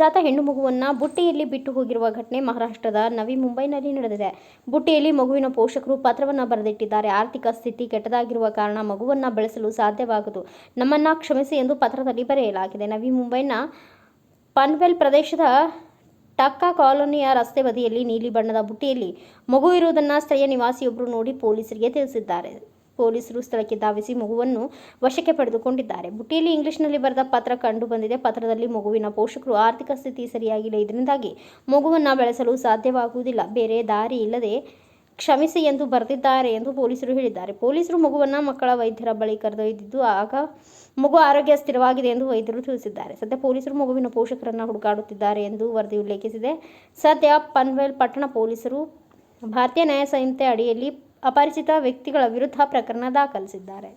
ನವಜಾತ ಹೆಣ್ಣು ಮಗುವನ್ನು ಬುಟ್ಟಿಯಲ್ಲಿ ಬಿಟ್ಟು ಹೋಗಿರುವ ಘಟನೆ ಮಹಾರಾಷ್ಟ್ರದ ನವಿ ಮುಂಬೈನಲ್ಲಿ ನಡೆದಿದೆ. ಬುಟ್ಟಿಯಲ್ಲಿ ಮಗುವಿನ ಪೋಷಕರು ಪತ್ರವನ್ನು ಬರೆದಿಟ್ಟಿದ್ದಾರೆ. ಆರ್ಥಿಕ ಸ್ಥಿತಿ ಕೆಟ್ಟದಾಗಿರುವ ಕಾರಣ ಮಗುವನ್ನು ಬೆಳೆಸಲು ಸಾಧ್ಯವಾಗದು, ನಮ್ಮನ್ನು ಕ್ಷಮಿಸಿ ಎಂದು ಪತ್ರದಲ್ಲಿ ಬರೆಯಲಾಗಿದೆ. ನವಿ ಮುಂಬೈನ ಪನ್ವೇಲ್ ಪ್ರದೇಶದ ಟಕ್ಕಾ ಕಾಲೋನಿಯ ರಸ್ತೆ ಬದಿಯಲ್ಲಿ ನೀಲಿ ಬಣ್ಣದ ಬುಟ್ಟಿಯಲ್ಲಿ ಮಗು ಇರುವುದನ್ನು ಸ್ಥಳೀಯ ನಿವಾಸಿಯೊಬ್ಬರು ನೋಡಿ ಪೊಲೀಸರಿಗೆ ತಿಳಿಸಿದ್ದಾರೆ. ಪೊಲೀಸರು ಸ್ಥಳಕ್ಕೆ ಧಾವಿಸಿ ಮಗುವನ್ನು ವಶಕ್ಕೆ ಪಡೆದುಕೊಂಡಿದ್ದಾರೆ. ಬುಟ್ಟಿಯಲ್ಲಿ ಇಂಗ್ಲಿಷ್ನಲ್ಲಿ ಬರೆದ ಪತ್ರ ಕಂಡು ಬಂದಿದೆ. ಪತ್ರದಲ್ಲಿ ಮಗುವಿನ ಪೋಷಕರು ಆರ್ಥಿಕ ಸ್ಥಿತಿ ಸರಿಯಾಗಿಲ್ಲ, ಇದರಿಂದಾಗಿ ಮಗುವನ್ನು ಬೆಳೆಸಲು ಸಾಧ್ಯವಾಗುವುದಿಲ್ಲ, ಬೇರೆ ದಾರಿ ಇಲ್ಲದೆ ಕ್ಷಮಿಸಿ ಎಂದು ಬರೆದಿದ್ದಾರೆ ಎಂದು ಪೊಲೀಸರು ಹೇಳಿದ್ದಾರೆ. ಪೊಲೀಸರು ಮಗುವನ್ನು ಮಕ್ಕಳ ವೈದ್ಯರ ಬಳಿ ಕರೆದೊಯ್ದಿದ್ದು, ಆಗ ಮಗು ಆರೋಗ್ಯ ಸ್ಥಿರವಾಗಿದೆ ಎಂದು ವೈದ್ಯರು ತಿಳಿಸಿದ್ದಾರೆ. ಸದ್ಯ ಪೊಲೀಸರು ಮಗುವಿನ ಪೋಷಕರನ್ನು ಹುಡುಕಾಡುತ್ತಿದ್ದಾರೆ ಎಂದು ವರದಿ ಉಲ್ಲೇಖಿಸಿದೆ. ಸದ್ಯ ಪನ್ವೇಲ್ ಪಟ್ಟಣ ಪೊಲೀಸರು ಭಾರತೀಯ ನ್ಯಾಯ ಸಂಹಿತೆ ಅಡಿಯಲ್ಲಿ ಅಪರಿಚಿತ ವ್ಯಕ್ತಿಗಳ ವಿರುದ್ಧ ಪ್ರಕರಣ ದಾಖಲಿಸಿದ್ದಾರೆ.